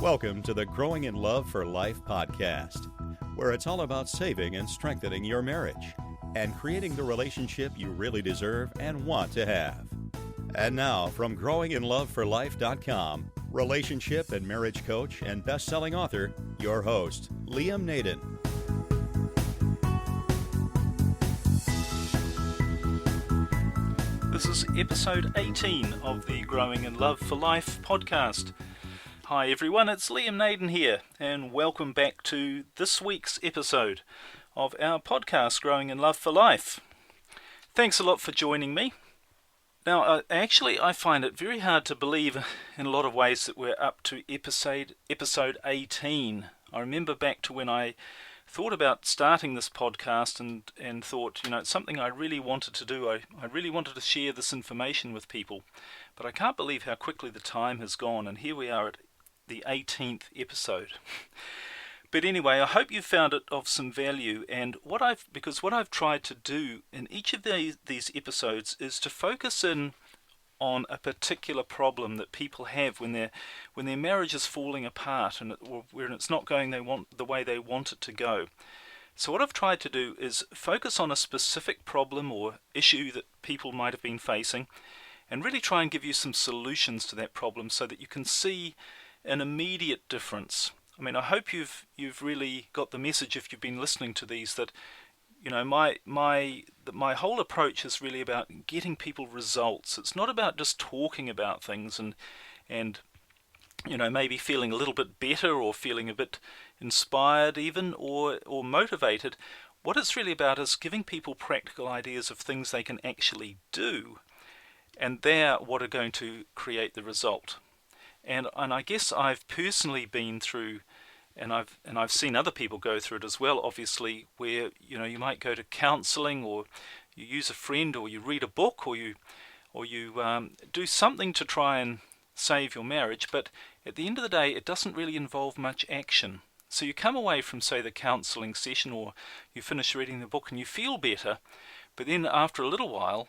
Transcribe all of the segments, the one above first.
Welcome to the Growing in Love for Life podcast, where it's all about saving and strengthening your marriage and creating the relationship you really deserve and want to have. And now, from growinginloveforlife.com, relationship and marriage coach and best-selling author, your host, Liam Naden. This is episode 18 of the Growing in Love for Life podcast. Hi everyone, it's Liam Naden here, and welcome back to this week's episode of our podcast, Growing in Love for Life. Thanks a lot for joining me. Now, I find it very hard to believe in a lot of ways that we're up to episode 18. I remember back to when I thought about starting this podcast and thought, it's something I really wanted to do. I really wanted to share this information with people, but I can't believe how quickly the time has gone, and here we are at the 18th episode. But anyway, I hope you found it of some value, and what I've tried to do in each of these episodes is to focus in on a particular problem that people have when their marriage is falling apart or when it's not going the way they want it to go. So what I've tried to do is focus on a specific problem or issue that people might have been facing, and really try and give you some solutions to that problem so that you can see an immediate difference. I mean, I hope you've really got the message if you've been listening to these, that my whole approach is really about getting people results. It's not about just talking about things and maybe feeling a little bit better or feeling a bit inspired even or motivated. What it's really about is giving people practical ideas of things they can actually do, and they're what are going to create the result. And I guess I've personally been through, and I've seen other people go through it as well, obviously, where you might go to counselling, or you use a friend, or you read a book, or you do something to try and save your marriage, but at the end of the day it doesn't really involve much action. So you come away from, say, the counselling session, or you finish reading the book and you feel better, but then after a little while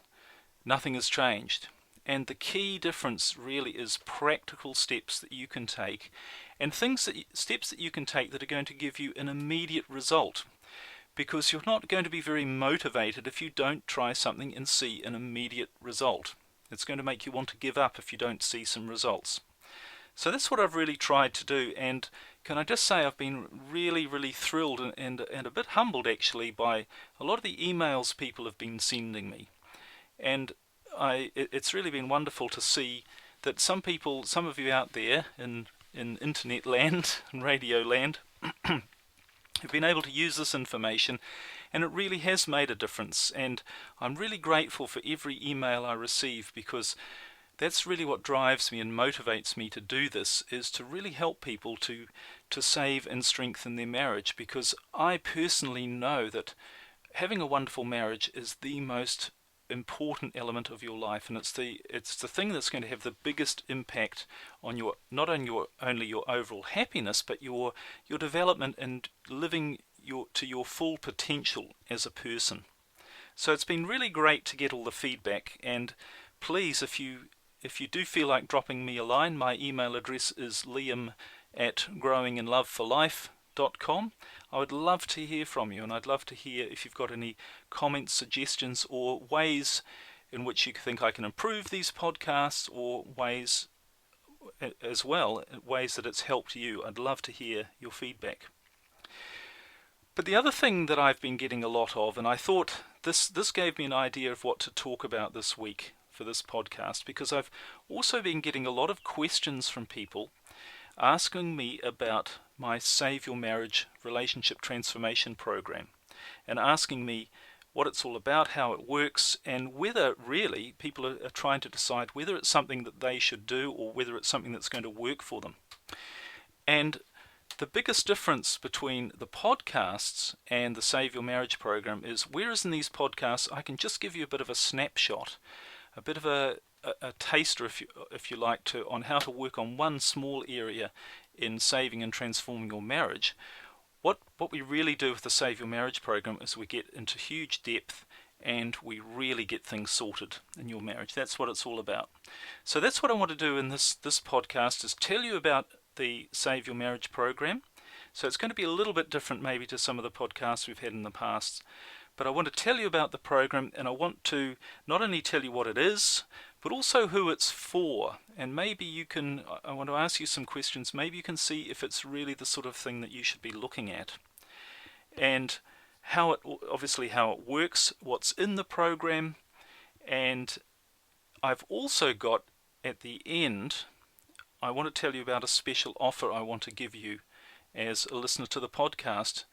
nothing has changed. And the key difference really is practical steps that you can take, and steps that you can take that are going to give you an immediate result, because you're not going to be very motivated if you don't try something and see an immediate result. It's going to make you want to give up if you don't see some results. So that's what I've really tried to do, and can I just say I've been really, really thrilled and a bit humbled actually by a lot of the emails people have been sending me. And it's really been wonderful to see that some of you out there in internet land and radio land have been able to use this information, and it really has made a difference. And I'm really grateful for every email I receive, because that's really what drives me and motivates me to do this, is to really help people to save and strengthen their marriage, because I personally know that having a wonderful marriage is the most important element of your life, and it's the thing that's going to have the biggest impact on not only your overall happiness, but your development and living to your full potential as a person. So it's been really great to get all the feedback, and please, if you do feel like dropping me a line, my email address is liam@growinginloveforlife.com. I would love to hear from you, and I'd love to hear if you've got any comments, suggestions, or ways in which you think I can improve these podcasts, or ways that it's helped you. I'd love to hear your feedback. But the other thing that I've been getting a lot of, and I thought this gave me an idea of what to talk about this week for this podcast, because I've also been getting a lot of questions from people asking me about my Save Your Marriage Relationship Transformation Program, and asking me what it's all about, how it works, and whether really people are trying to decide whether it's something that they should do or whether it's something that's going to work for them. And the biggest difference between the podcasts and the Save Your Marriage Program is, whereas in these podcasts I can just give you a bit of a snapshot, a bit of a taster, if you like, on how to work on one small area in saving and transforming your marriage. What we really do with the Save Your Marriage Program is we get into huge depth, and we really get things sorted in your marriage. That's what it's all about. So that's what I want to do in this podcast, is tell you about the Save Your Marriage program. So it's going to be a little bit different maybe to some of the podcasts we've had in the past. But I want to tell you about the program, and I want to not only tell you what it is, but also who it's for. And maybe I want to ask you some questions. Maybe you can see if it's really the sort of thing that you should be looking at. And obviously how it works, what's in the program. And I've also got, at the end, I want to tell you about a special offer I want to give you as a listener to the podcast,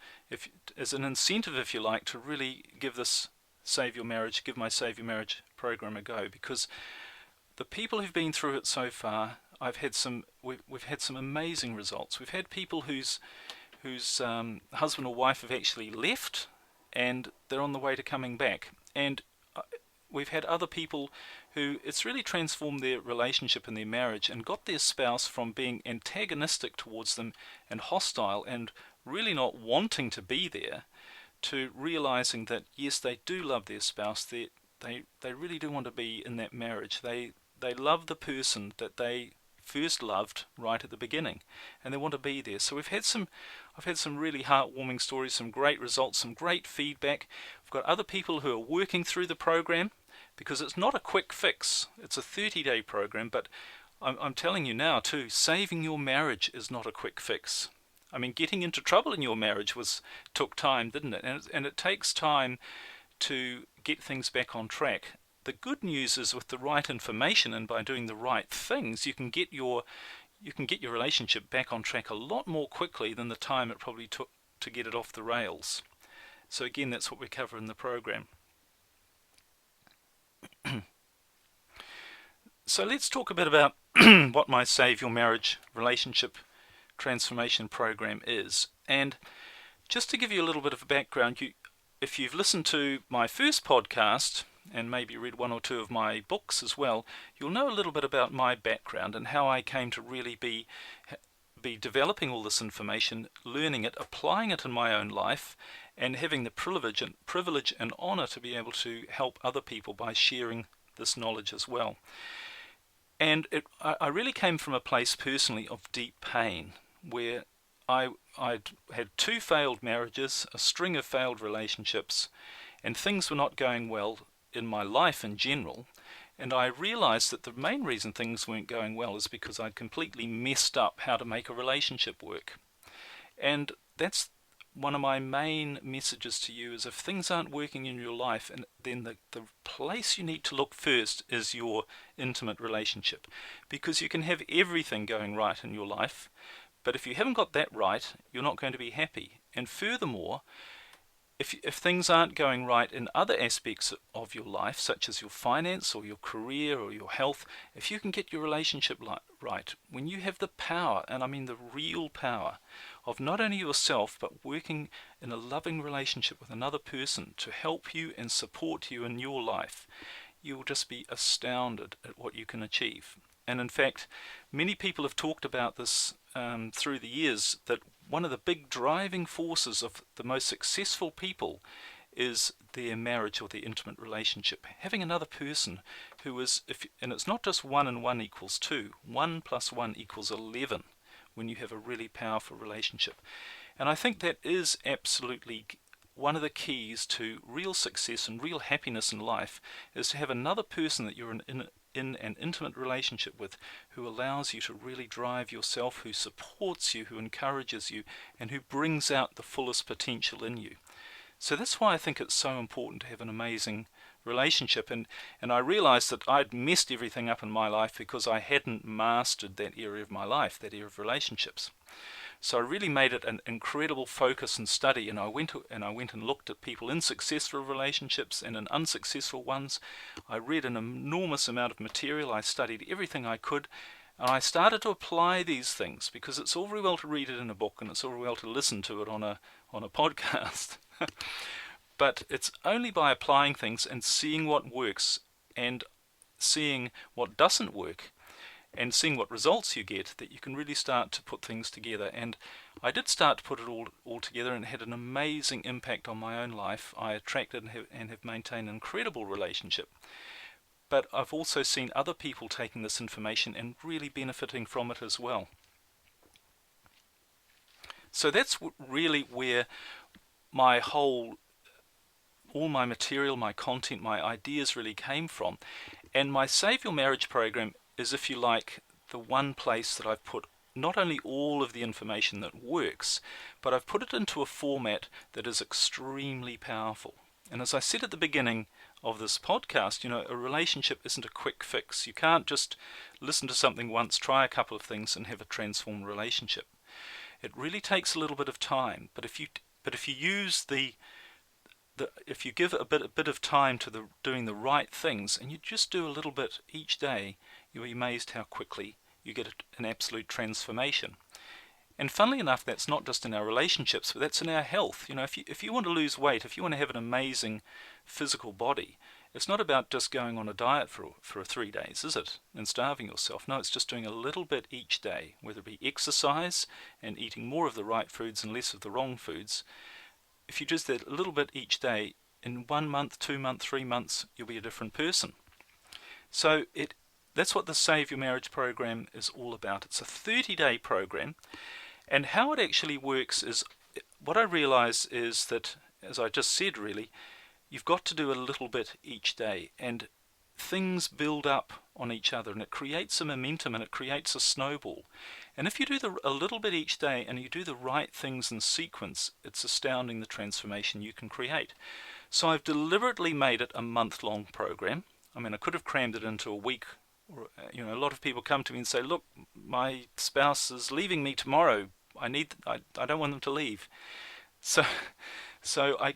as an incentive, if you like, to really give my Save Your Marriage program a go. Because the people who've been through it so far, we've had some amazing results. We've had people whose husband or wife have actually left, and they're on the way to coming back. And we've had other people who it's really transformed their relationship and their marriage and got their spouse from being antagonistic towards them and hostile and really not wanting to be there, to realizing that yes, they do love their spouse. They really do want to be in that marriage. They love the person that they first loved right at the beginning, and they want to be there. So I've had some really heartwarming stories, some great results, some great feedback. We've got other people who are working through the program, because it's not a quick fix. It's a 30-day program, but I'm telling you now too, saving your marriage is not a quick fix. I mean, getting into trouble in your marriage took time, didn't it? And it takes time to get things back on track. The good news is, with the right information and by doing the right things, you can get your relationship back on track a lot more quickly than the time it probably took to get it off the rails. So again, that's what we cover in the program. So let's talk a bit about what my Save Your Marriage Relationship Transformation Program is. And just to give you a little bit of a background, if you've listened to my first podcast and maybe read one or two of my books as well, you'll know a little bit about my background and how I came to really be developing all this information, learning it, applying it in my own life, and having the privilege and honor to be able to help other people by sharing this knowledge as well. And I really came from a place personally of deep pain, where I'd had 2 failed marriages, a string of failed relationships, and things were not going well in my life in general. And I realized that the main reason things weren't going well is because I'd completely messed up how to make a relationship work. And that's one of my main messages to you, is if things aren't working in your life, and then the place you need to look first is your intimate relationship. Because you can have everything going right in your life, but if you haven't got that right, you're not going to be happy. And furthermore, if things aren't going right in other aspects of your life, such as your finance or your career or your health, if you can get your relationship right, when you have the power, and I mean the real power, of not only yourself but working in a loving relationship with another person to help you and support you in your life, you will just be astounded at what you can achieve. And in fact, many people have talked about this through the years, that one of the big driving forces of the most successful people is their marriage or their intimate relationship. Having another person who is, and it's not just 1 and 1 equals 2, 1 plus 1 equals 11 when you have a really powerful relationship. And I think that is absolutely one of the keys to real success and real happiness in life, is to have another person that you're in an intimate relationship with, who allows you to really drive yourself, who supports you, who encourages you, and who brings out the fullest potential in you. So that's why I think it's so important to have an amazing relationship. And I realized that I'd messed everything up in my life because I hadn't mastered that area of my life, that area of relationships. So I really made it an incredible focus and study, and I went and looked at people in successful relationships and in unsuccessful ones. I read an enormous amount of material. I studied everything I could, and I started to apply these things, because it's all very well to read it in a book and it's all very well to listen to it on a podcast. But it's only by applying things and seeing what works and seeing what doesn't work and seeing what results you get that you can really start to put things together. And I did start to put it all together, and it had an amazing impact on my own life. I attracted and have maintained an incredible relationship. But I've also seen other people taking this information and really benefiting from it as well. So that's really where all my material, my content, my ideas really came from. And my Save Your Marriage program is, if you like, the one place that I've put not only all of the information that works, but I've put it into a format that is extremely powerful. And as I said at the beginning of this podcast, a relationship isn't a quick fix. You can't just listen to something once, try a couple of things, and have a transformed relationship. It really takes a little bit of time. But if you use if you give a bit of time to doing the right things, and you just do a little bit each day, you'll be amazed how quickly you get an absolute transformation. And funnily enough, that's not just in our relationships, but that's in our health. If you want to lose weight, if you want to have an amazing physical body, it's not about just going on a diet for 3 days, is it? And starving yourself. No, it's just doing a little bit each day, whether it be exercise and eating more of the right foods and less of the wrong foods. If you just do that a little bit each day, in 1 month, 2 months, 3 months, you'll be a different person. So that's what the Save Your Marriage program is all about. It's a 30-day program, and how it actually works is, what I realize is that, as I just said really, you've got to do a little bit each day, and things build up on each other, and it creates a momentum, and it creates a snowball. And if you do a little bit each day, and you do the right things in sequence, it's astounding the transformation you can create. So I've deliberately made it a month-long program. I mean, I could have crammed it into a week. A lot of people come to me and say, look, my spouse is leaving me tomorrow. I don't want them to leave. So I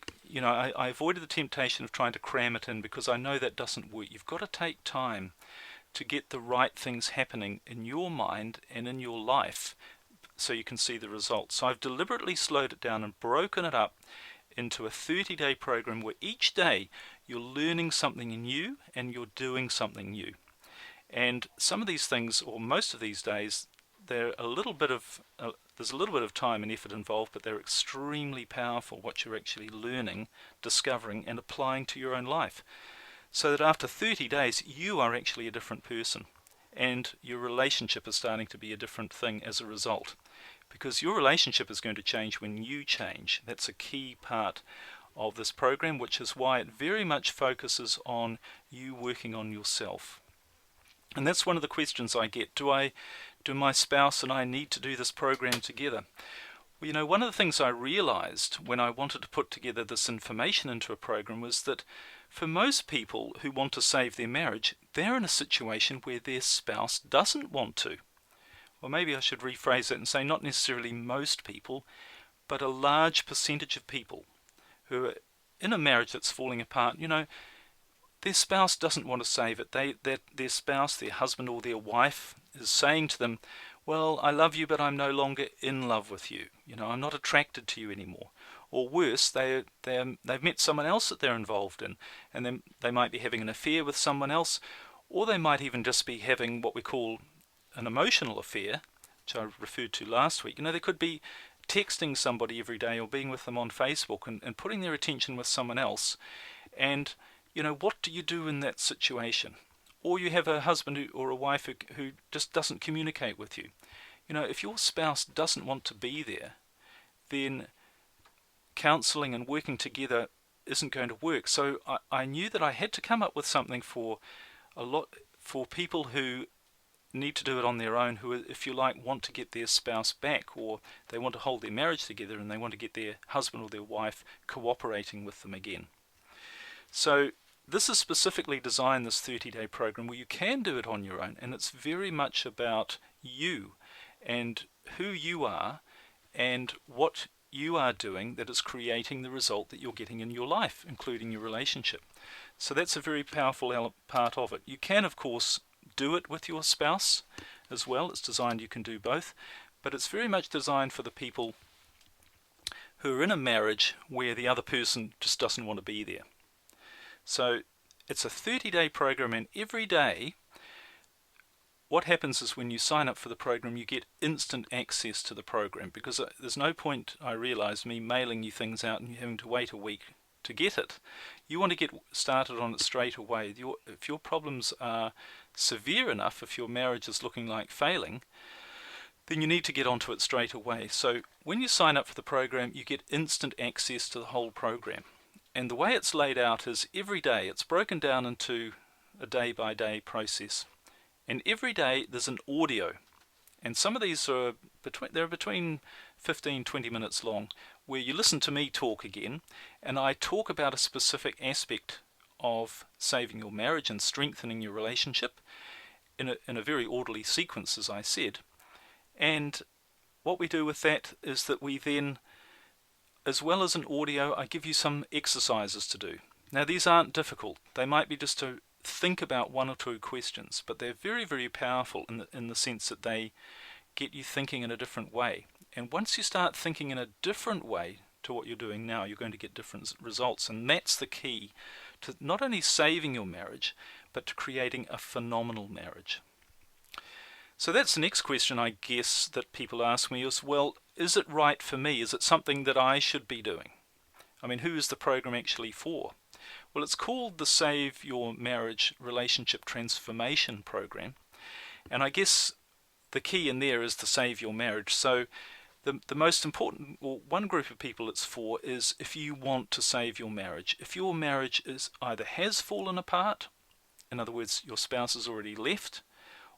avoided the temptation of trying to cram it in, because I know that doesn't work. You've got to take time to get the right things happening in your mind and in your life so you can see the results. So I've deliberately slowed it down and broken it up into a 30-day program where each day you're learning something new and you're doing something new. And some of these things, or most of these days, there's a little bit of time and effort involved, but they're extremely powerful, what you're actually learning, discovering, and applying to your own life. So that after 30 days, you are actually a different person, and your relationship is starting to be a different thing as a result. Because your relationship is going to change when you change. That's a key part of this program, which is why it very much focuses on you working on yourself. And that's one of the questions I get. Do my spouse and I need to do this program together? Well, one of the things I realized when I wanted to put together this information into a program was that for most people who want to save their marriage, they're in a situation where their spouse doesn't want to. Or maybe I should rephrase it and say not necessarily most people, but a large percentage of people who are in a marriage that's falling apart, their spouse doesn't want to save it. Their spouse, their husband or their wife is saying to them, well, I love you, but I'm no longer in love with you. I'm not attracted to you anymore. Or worse, they've met someone else that they're involved in, and then they might be having an affair with someone else, or they might even just be having what we call an emotional affair, which I referred to last week. They could be texting somebody every day or being with them on Facebook and putting their attention with someone else. And, what do you do in that situation? Or you have a husband or a wife who just doesn't communicate with you. If your spouse doesn't want to be there, then counselling and working together isn't going to work. So I knew that I had to come up with something for people who need to do it on their own, who, if you like, want to get their spouse back, or they want to hold their marriage together and they want to get their husband or their wife cooperating with them again. So this is specifically designed, this 30-day program, where you can do it on your own, and it's very much about you and who you are and what you are doing that is creating the result that you're getting in your life, including your relationship. So that's a very powerful part of it. You can, of course, do it with your spouse as well. It's designed you can do both, but it's very much designed for the people who are in a marriage where the other person just doesn't want to be there. So it's a 30-day program, and every day what happens is when you sign up for the program, you get instant access to the program, because there's no point, I realise, me mailing you things out and you having to wait a week to get it. You want to get started on it straight away. If your problems are severe enough, if your marriage is looking like failing, then you need to get onto it straight away. So when you sign up for the program, you get instant access to the whole program. And the way it's laid out is every day, it's broken down into a day-by-day process. And every day there's an audio. And some of these are between 15-20 minutes long, where you listen to me talk again, and I talk about a specific aspect of saving your marriage and strengthening your relationship in a very orderly sequence, as I said. And what we do with that is that we then, as well as an audio, I give you some exercises to do. Now these aren't difficult. They might be just to think about one or two questions, but they're very, very powerful in the sense that they get you thinking in a different way. And once you start thinking in a different way to what you're doing now, you're going to get different results. And that's the key to not only saving your marriage, but to creating a phenomenal marriage. So that's the next question, I guess, that people ask me is, well, is it right for me? Is it something that I should be doing? I mean, who is the program actually for? Well, it's called the Save Your Marriage Relationship Transformation Program. And I guess the key in there is to save your marriage. So the most important, or one group of people it's for, is if you want to save your marriage. If your marriage is either has fallen apart, in other words, your spouse has already left,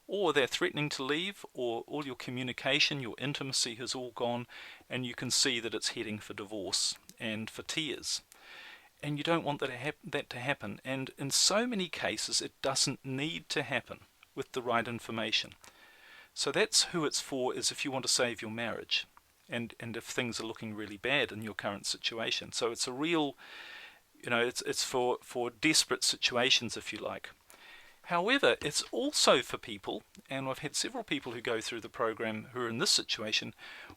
or they're threatening to leave, or all your communication, your intimacy has all gone, and you can see that it's heading for divorce and for tears. And you don't want that to happen. And in so many cases, it doesn't need to happen with the right information. So that's who it's for, is if you want to save your marriage, and if things are looking really bad in your current situation. So it's a real, it's for desperate situations, if you like. However, it's also for people, and I've had several people who go through the program who are in this situation,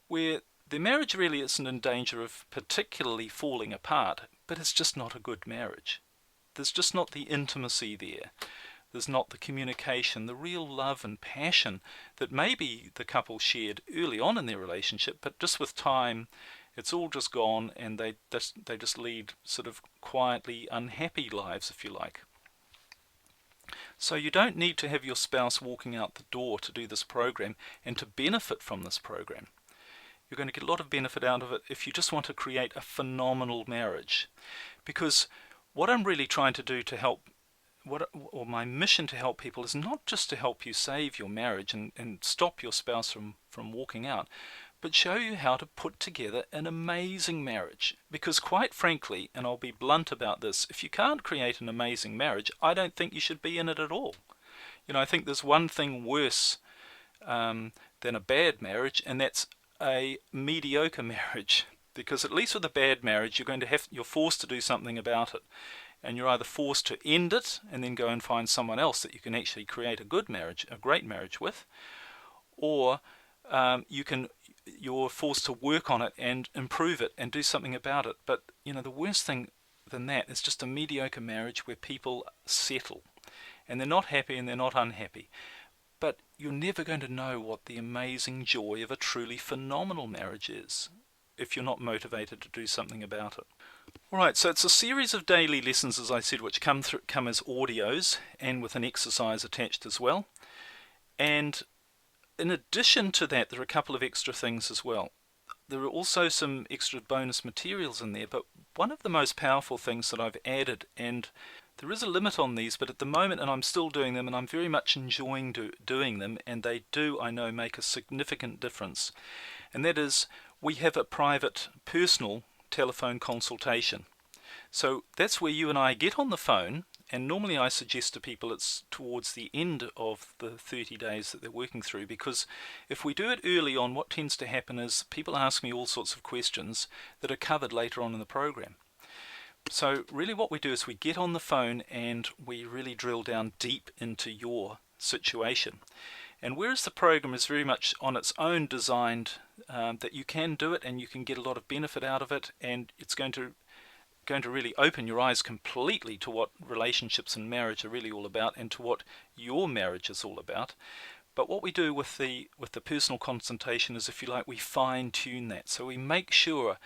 where their marriage really isn't in danger of particularly falling apart, but it's just not a good marriage. There's just not the intimacy there. There's not the communication, the real love and passion that maybe the couple shared early on in their relationship, but just with time, it's all just gone, and they just lead sort of quietly unhappy lives, if you like. So you don't need to have your spouse walking out the door to do this program and to benefit from this program. You're going to get a lot of benefit out of it if you just want to create a phenomenal marriage. Because what I'm really trying to do to help, or my mission to help people, is not just to help you save your marriage and stop your spouse from walking out, but show you how to put together an amazing marriage. Because quite frankly, and I'll be blunt about this, if you can't create an amazing marriage, I don't think you should be in it at all. I think there's one thing worse than a bad marriage, and that's a mediocre marriage. Because at least with a bad marriage, you're forced to do something about it. And you're either forced to end it and then go and find someone else that you can actually create a good marriage, a great marriage with, or you're forced to work on it and improve it and do something about it. But the worst thing than that is just a mediocre marriage where people settle and they're not happy and they're not unhappy. But you're never going to know what the amazing joy of a truly phenomenal marriage is if you're not motivated to do something about it. Alright, so it's a series of daily lessons, as I said, which come as audios and with an exercise attached as well. And in addition to that, there are a couple of extra things as well. There are also some extra bonus materials in there, but one of the most powerful things that I've added, and there is a limit on these, but at the moment, and I'm still doing them, and I'm very much enjoying doing them, and they do, I know, make a significant difference. And that is, we have a private, personal telephone consultation. So that's where you and I get on the phone, and normally I suggest to people it's towards the end of the 30 days that they're working through, because if we do it early on, what tends to happen is people ask me all sorts of questions that are covered later on in the program. So really what we do is we get on the phone and we really drill down deep into your situation. And whereas the program is very much on its own designed that you can do it and you can get a lot of benefit out of it, and it's going to really open your eyes completely to what relationships and marriage are really all about and to what your marriage is all about. But what we do with the personal consultation is, if you like, we fine-tune that. So we make sure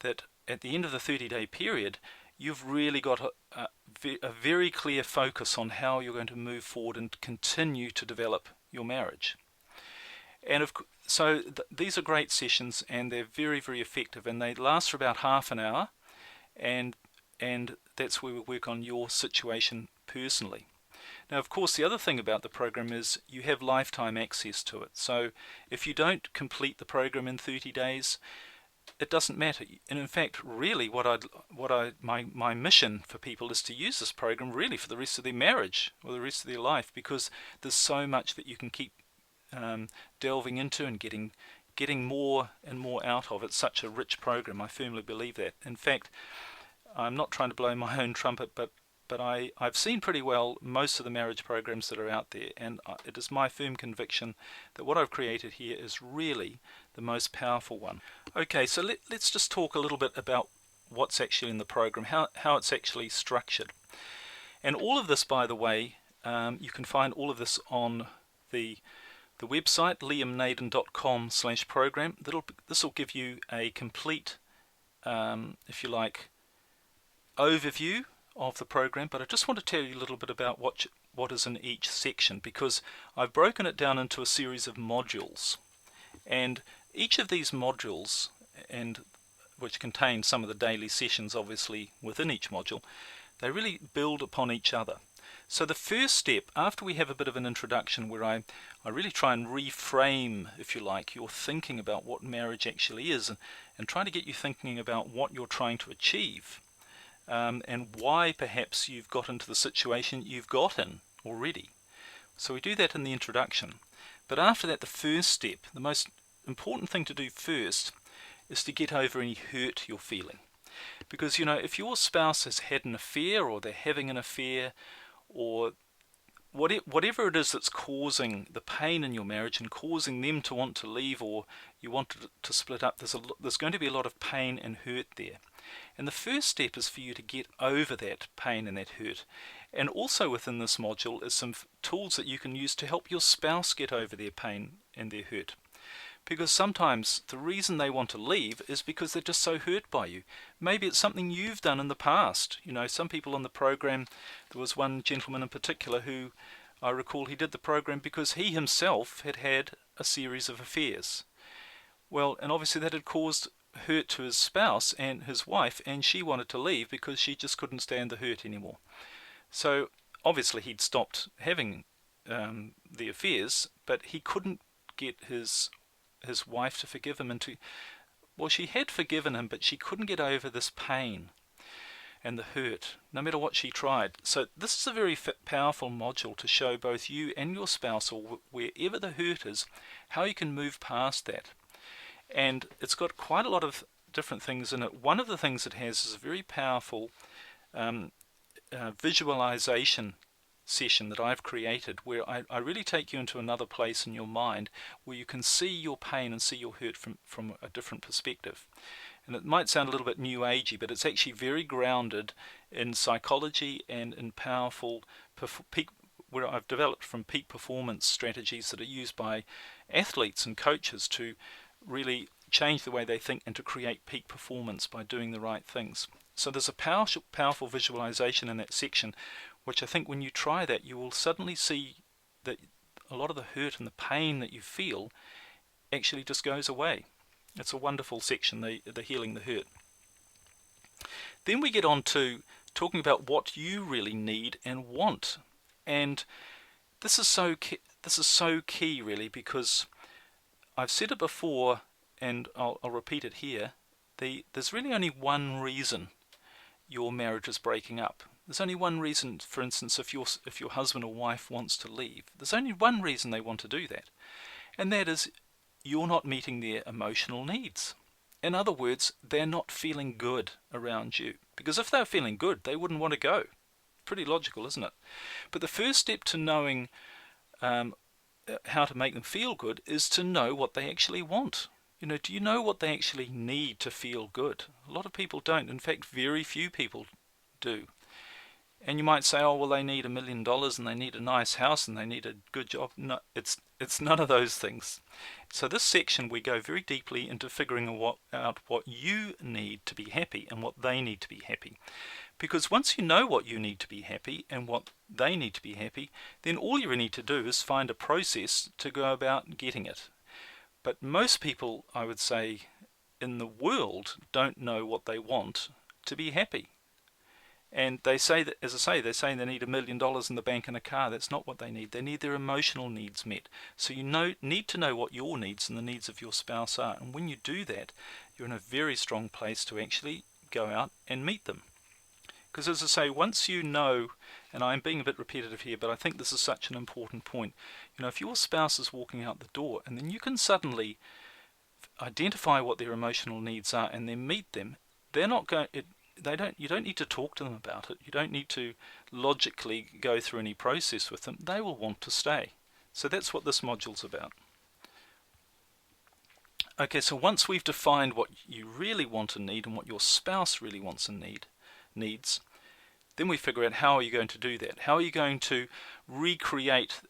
that at the end of the 30-day period, you've really got a very clear focus on how you're going to move forward and continue to develop your marriage. And So these are great sessions, and they're very, very effective, and they last for about half an hour, and that's where we work on your situation personally. Now, of course, the other thing about the program is you have lifetime access to it. So if you don't complete the program in 30 days, it doesn't matter. And in fact, really, my mission for people is to use this program really for the rest of their marriage or the rest of their life, because there's so much that you can keep delving into and getting more and more out of. It's such a rich program. I firmly believe that. In fact, I'm not trying to blow my own trumpet, but I've seen pretty well most of the marriage programs that are out there, and it is my firm conviction that what I've created here is really the most powerful one. Okay, so let's just talk a little bit about what's actually in the program, how it's actually structured. And all of this, by the way, you can find all of this on the website, liamnaden.com/program. This will give you a complete, if you like, overview of the program, but I just want to tell you a little bit about what is in each section, because I've broken it down into a series of modules, and each of these modules, and which contain some of the daily sessions obviously within each module, they really build upon each other. So the first step, after we have a bit of an introduction where I really try and reframe, if you like, your thinking about what marriage actually is, and try to get you thinking about what you're trying to achieve, and why perhaps you've got into the situation you've got in already. So we do that in the introduction. But after that, the first step, the most important thing to do first, is to get over any hurt you're feeling. Because, if your spouse has had an affair, or they're having an affair, or whatever it is that's causing the pain in your marriage and causing them to want to leave, or you want to split up, there's going to be a lot of pain and hurt there. And the first step is for you to get over that pain and that hurt. And also within this module is some tools that you can use to help your spouse get over their pain and their hurt. Because sometimes the reason they want to leave is because they're just so hurt by you. Maybe it's something you've done in the past. Some people on the program, there was one gentleman in particular who I recall he did the program because he himself had had a series of affairs. Well, and obviously that had caused hurt to his spouse and his wife, and she wanted to leave because she just couldn't stand the hurt anymore. So obviously he'd stopped having the affairs, but he couldn't get his wife to forgive him, she had forgiven him, but she couldn't get over this pain and the hurt, no matter what she tried. So this is a very powerful module to show both you and your spouse, or wherever the hurt is, how you can move past that. And it's got quite a lot of different things in it. One of the things it has is a very powerful visualization session that I've created, where I really take you into another place in your mind where you can see your pain and see your hurt from a different perspective. And it might sound a little bit new agey, but it's actually very grounded in psychology and in powerful where I've developed from peak performance strategies that are used by athletes and coaches to really change the way they think and to create peak performance by doing the right things. So there's a powerful visualization in that section, which I think when you try that, you will suddenly see that a lot of the hurt and the pain that you feel actually just goes away. It's a wonderful section, the healing the hurt. Then we get on to talking about what you really need and want. And this is so key really, because I've said it before, and I'll repeat it here. There's really only one reason your marriage is breaking up. There's only one reason, for instance, if your husband or wife wants to leave, there's only one reason they want to do that, and that is you're not meeting their emotional needs. In other words, they're not feeling good around you. Because if they're feeling good, they wouldn't want to go. Pretty logical, isn't it? But the first step to knowing how to make them feel good is to know what they actually want. Do you know what they actually need to feel good? A lot of people don't. In fact, very few people do. And you might say, oh, well, they need $1 million and they need a nice house and they need a good job. No, it's none of those things. So this section, we go very deeply into figuring out what you need to be happy and what they need to be happy. Because once you know what you need to be happy and what they need to be happy, then all you need to do is find a process to go about getting it. But most people, I would say, in the world don't know what they want to be happy. And they say that, as I say, they're saying they need $1 million in the bank and a car. That's not what they need. They need their emotional needs met. So you need to know what your needs and the needs of your spouse are. And when you do that, you're in a very strong place to actually go out and meet them. Because as I say, once you know, and I'm being a bit repetitive here, but I think this is such an important point. If your spouse is walking out the door and then you can suddenly identify what their emotional needs are and then meet them, they're not going. You don't need to talk to them about it. You don't need to logically go through any process with them. They will want to stay. So that's what this module's about. Okay, so once we've defined what you really want and need and what your spouse really wants and needs, then we figure out how are you going to do that. How are you going to recreate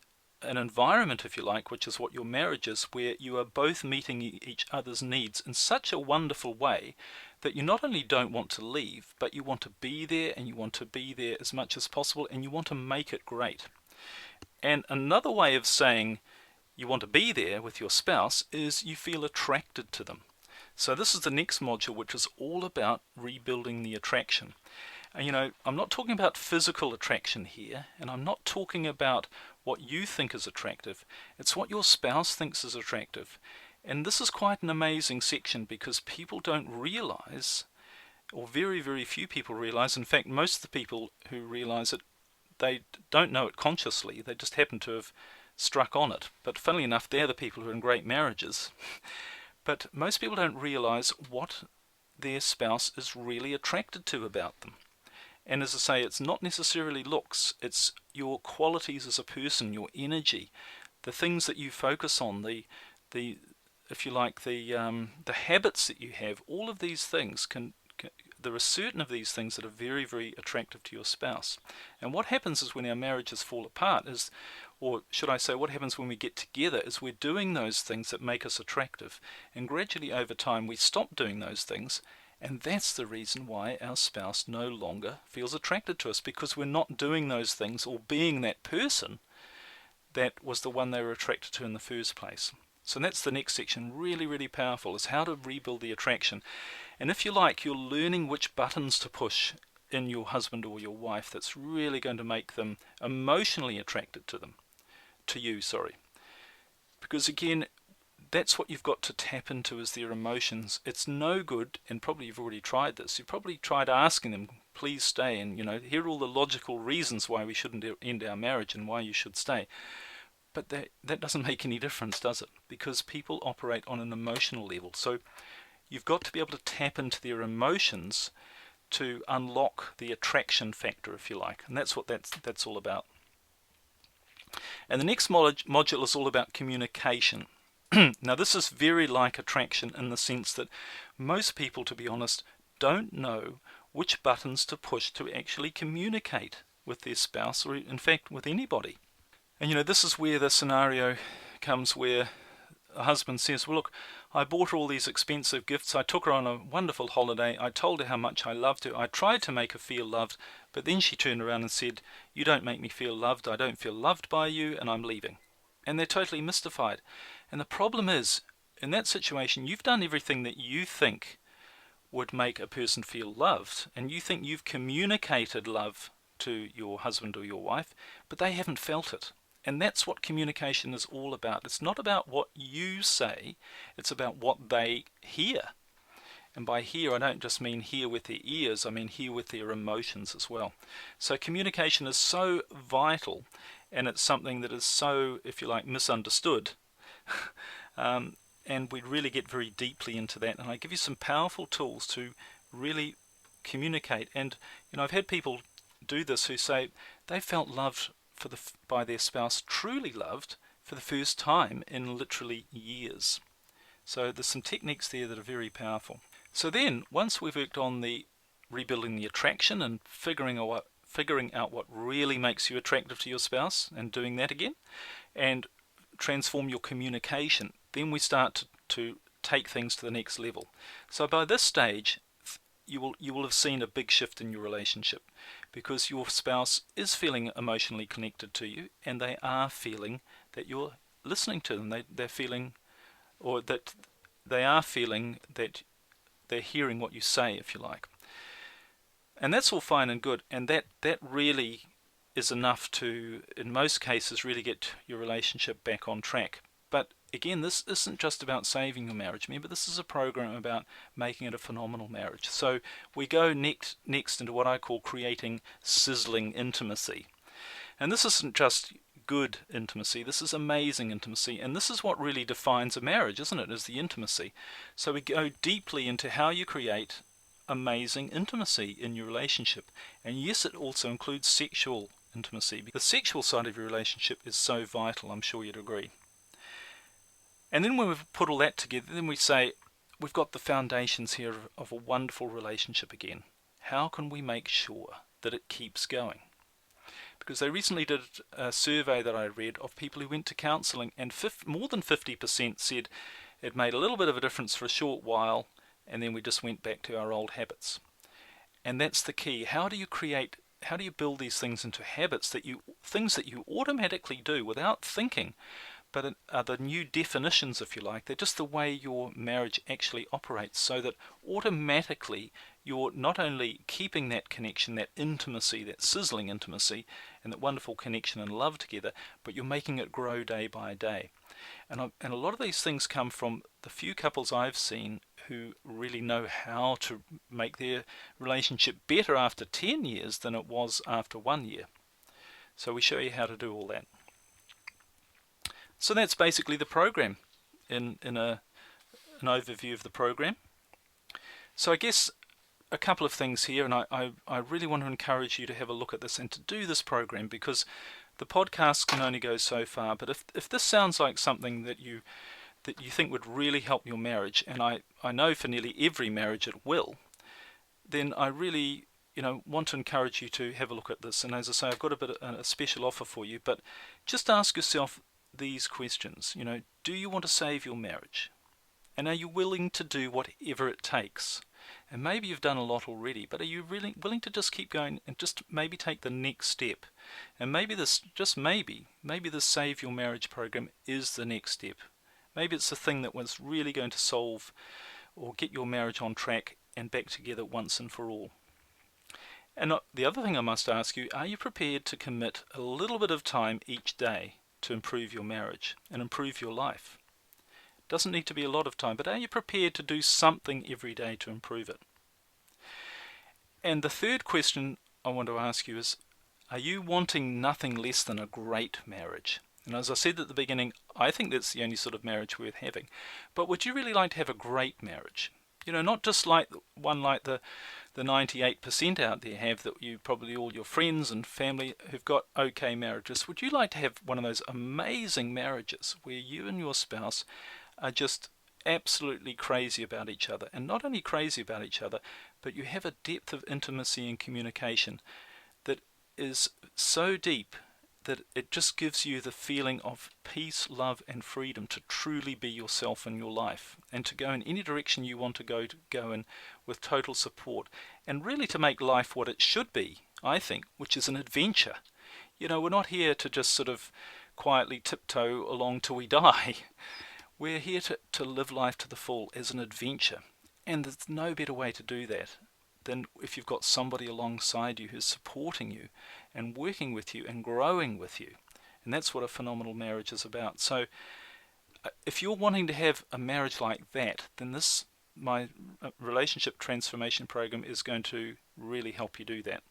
an environment, if you like, which is what your marriage is, where you are both meeting each other's needs in such a wonderful way that you not only don't want to leave, but you want to be there, and you want to be there as much as possible, and you want to make it great. And another way of saying you want to be there with your spouse is you feel attracted to them. So this is the next module, which is all about rebuilding the attraction. And I'm not talking about physical attraction here, and I'm not talking about what you think is attractive. It's what your spouse thinks is attractive. And this is quite an amazing section because people don't realize, or very, very few people realize, in fact, most of the people who realize it, they don't know it consciously. They just happen to have struck on it. But funnily enough, they're the people who are in great marriages. But most people don't realize what their spouse is really attracted to about them. And as I say, it's not necessarily looks, it's your qualities as a person, your energy, the things that you focus on, the if you like, the habits that you have. All of these things there are certain of these things that are very, very attractive to your spouse. And what happens is when our marriages fall apart is, or should I say, what happens when we get together is we're doing those things that make us attractive. And gradually over time we stop doing those things. And that's the reason why our spouse no longer feels attracted to us, because we're not doing those things or being that person that was the one they were attracted to in the first place. So that's the next section, really, really powerful, is how to rebuild the attraction. And if you like, you're learning which buttons to push in your husband or your wife that's really going to make them emotionally attracted to you. Because again, that's what you've got to tap into, is their emotions. It's no good, and probably you've already tried this, you've probably tried asking them, please stay, and here are all the logical reasons why we shouldn't end our marriage and why you should stay. But that doesn't make any difference, does it? Because people operate on an emotional level. So you've got to be able to tap into their emotions to unlock the attraction factor, if you like. And that's what that's all about. And the next module is all about communication. Now this is very like attraction in the sense that most people, to be honest, don't know which buttons to push to actually communicate with their spouse, or in fact with anybody. And this is where the scenario comes where a husband says, well look, I bought her all these expensive gifts, I took her on a wonderful holiday, I told her how much I loved her, I tried to make her feel loved, but then she turned around and said, you don't make me feel loved, I don't feel loved by you, and I'm leaving. And they're totally mystified. And the problem is, in that situation, you've done everything that you think would make a person feel loved, and you think you've communicated love to your husband or your wife, but they haven't felt it. And that's what communication is all about. It's not about what you say, it's about what they hear. And by hear, I don't just mean hear with their ears, I mean hear with their emotions as well. So communication is so vital, and it's something that is so, if you like, misunderstood. And we really get very deeply into that. And I give you some powerful tools to really communicate. And I've had people do this who say they felt loved by their spouse, truly loved, for the first time in literally years. So there's some techniques there that are very powerful. So then, once we've worked on the rebuilding the attraction and figuring out what really makes you attractive to your spouse, and doing that again, and transform your communication, then we start to take things to the next level. So by this stage, you will have seen a big shift in your relationship, because your spouse is feeling emotionally connected to you, and they are feeling that you're listening to them. They're feeling or that they are feeling that they're hearing what you say, if you like. And that's all fine and good, and that really is enough to, in most cases, really get your relationship back on track. But again, this isn't just about saving your marriage. Remember, this is a program about making it a phenomenal marriage. So we go next into what I call creating sizzling intimacy. And this isn't just good intimacy, this is amazing intimacy, and this is what really defines a marriage, isn't it, is the intimacy. So we go deeply into how you create amazing intimacy in your relationship. And yes, it also includes sexual intimacy, because the sexual side of your relationship is so vital, I'm sure you'd agree. And then when we've put all that together, then we say, we've got the foundations here of a wonderful relationship again. How can we make sure that it keeps going? Because they recently did a survey that I read of people who went to counselling, and more than 50% said it made a little bit of a difference for a short while, and then we just went back to our old habits. And that's the key. How do you build these things into habits, things that you automatically do without thinking, but are the new definitions, if you like. They're just the way your marriage actually operates, so that automatically you're not only keeping that connection, that intimacy, that sizzling intimacy, and that wonderful connection and love together, but you're making it grow day by day. And a lot of these things come from the few couples I've seen who really know how to make their relationship better after 10 years than it was after 1 year. So we show you how to do all that. So that's basically the program in an overview of the program. So I guess a couple of things here, and I really want to encourage you to have a look at this and to do this program, because the podcast can only go so far. But if this sounds like something that you think would really help your marriage, and I know for nearly every marriage it will, then I really want to encourage you to have a look at this. And as I say, I've got a special offer for you, but just ask yourself these questions. Do you want to save your marriage? And are you willing to do whatever it takes? And maybe you've done a lot already, but are you really willing to just keep going and just maybe take the next step? And maybe this Save Your Marriage program is the next step. Maybe it's the thing that was really going to solve or get your marriage on track and back together once and for all. And the other thing I must ask you, are you prepared to commit a little bit of time each day to improve your marriage and improve your life? Doesn't need to be a lot of time, but are you prepared to do something every day to improve it? And the third question I want to ask you is, are you wanting nothing less than a great marriage? And as I said at the beginning, I think that's the only sort of marriage worth having. But would you really like to have a great marriage? Not just like one like the 98% out there have, that you probably all your friends and family who've got okay marriages. Would you like to have one of those amazing marriages where you and your spouse are just absolutely crazy about each other, and not only crazy about each other, but you have a depth of intimacy and communication that is so deep that it just gives you the feeling of peace, love and freedom to truly be yourself in your life, and to go in any direction you want to go in with total support, and really to make life what it should be, I think, which is an adventure. We're not here to just sort of quietly tiptoe along till we die. We're here to live life to the full as an adventure, and there's no better way to do that than if you've got somebody alongside you who's supporting you and working with you and growing with you. And that's what a phenomenal marriage is about. So if you're wanting to have a marriage like that, then my relationship transformation program is going to really help you do that.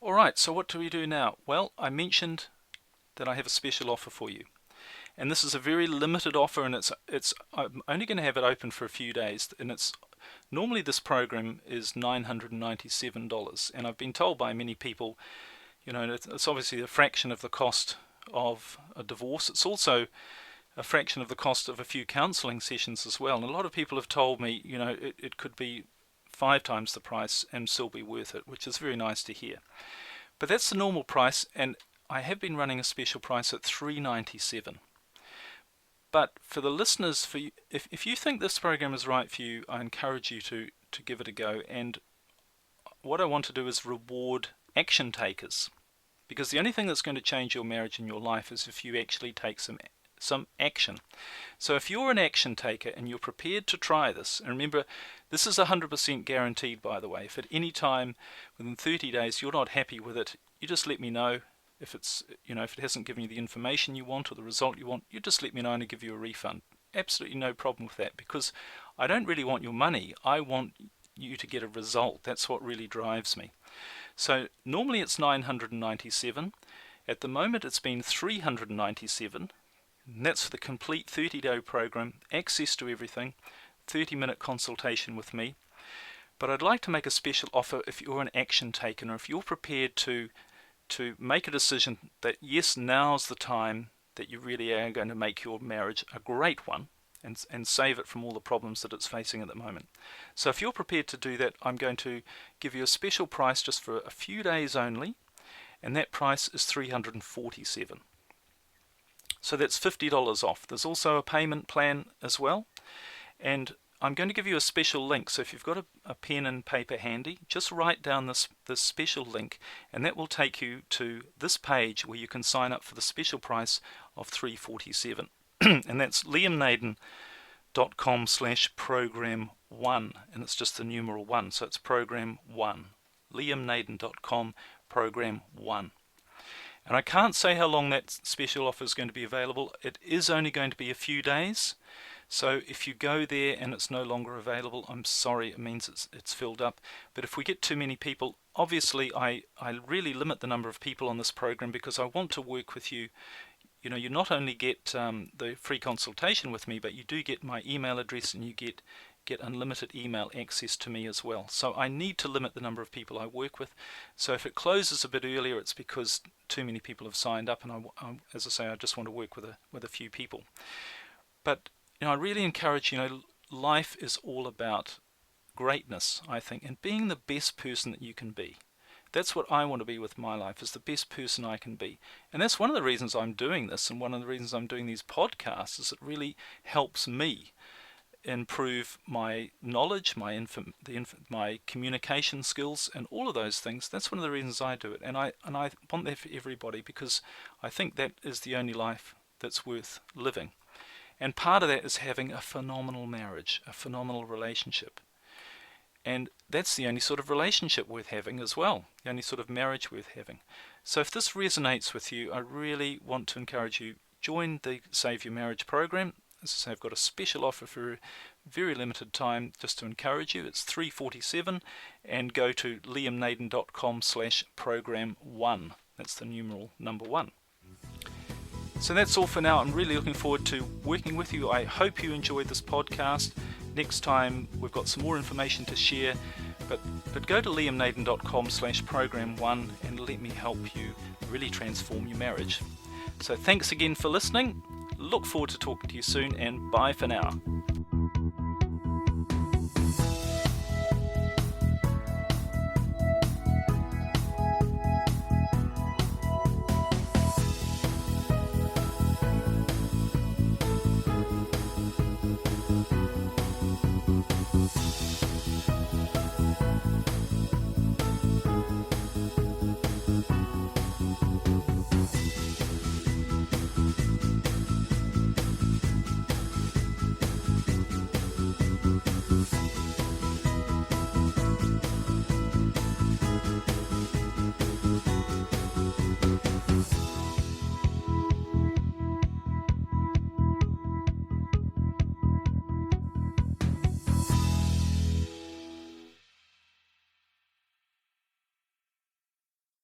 Alright, so what do we do now? Well, I mentioned that I have a special offer for you. And this is a very limited offer, and I'm only going to have it open for a few days, and normally this program is $997, and I've been told by many people, it's obviously a fraction of the cost of a divorce. It's also a fraction of the cost of a few counselling sessions as well. And a lot of people have told me, it could be 5 times the price and still be worth it, which is very nice to hear. But that's the normal price, and I have been running a special price at $397. But for the listeners, if you think this program is right for you, I encourage you to give it a go. And what I want to do is reward action takers, because the only thing that's going to change your marriage and your life is if you actually take some some action. So if you're an action taker and you're prepared to try this, and remember, this is 100% guaranteed, by the way. If at any time within 30 days you're not happy with it, you just let me know. If if it hasn't given you the information you want or the result you want, you just let me know and I'll give you a refund. Absolutely no problem with that, because I don't really want your money. I want you to get a result. That's what really drives me. So normally it's $997. At the moment it's been $397. And that's for the complete 30-day program, access to everything, 30-minute consultation with me. But I'd like to make a special offer if you're an action taker, or if you're prepared to make a decision that yes, now's the time that you really are going to make your marriage a great one and save it from all the problems that it's facing at the moment. So if you're prepared to do that, I'm going to give you a special price just for a few days only, and that price is $347. So that's $50 off. There's also a payment plan as well, and I'm going to give you a special link. So if you've got a pen and paper handy, just write down this special link, and that will take you to this page where you can sign up for the special price of $347. And that's liamnaden.com/program1, and it's just the numeral 1, so it's program 1. liamnaden.com program 1. And I can't say how long that special offer is going to be available. It is only going to be a few days. So if you go there and it's no longer available, I'm sorry, it means it's filled up. But if we get too many people, obviously I really limit the number of people on this program, because I want to work with you. You know, you not only get the free consultation with me, but you do get my email address, and you get unlimited email access to me as well. So I need to limit the number of people I work with. So if it closes a bit earlier, it's because too many people have signed up, and I, as I say, I just want to work with a few people. But I really encourage, life is all about greatness, I think, and being the best person that you can be. That's what I want to be with my life, is the best person I can be. And that's one of the reasons I'm doing this, and one of the reasons I'm doing these podcasts, is it really helps me improve my knowledge, my communication skills, and all of those things. That's one of the reasons I do it, and I want that for everybody, because I think that is the only life that's worth living. And part of that is having a phenomenal marriage, a phenomenal relationship. And that's the only sort of relationship worth having as well, the only sort of marriage worth having. So if this resonates with you, I really want to encourage you, join the Save Your Marriage program. As I say, I've got a special offer for a very limited time just to encourage you. It's $347, and go to liamnaden.com/program1. That's the numeral number 1. So that's all for now. I'm really looking forward to working with you. I hope you enjoyed this podcast. Next time we've got some more information to share, but go to liamnaden.com/program1 and let me help you really transform your marriage. So thanks again for listening. Look forward to talking to you soon, and bye for now.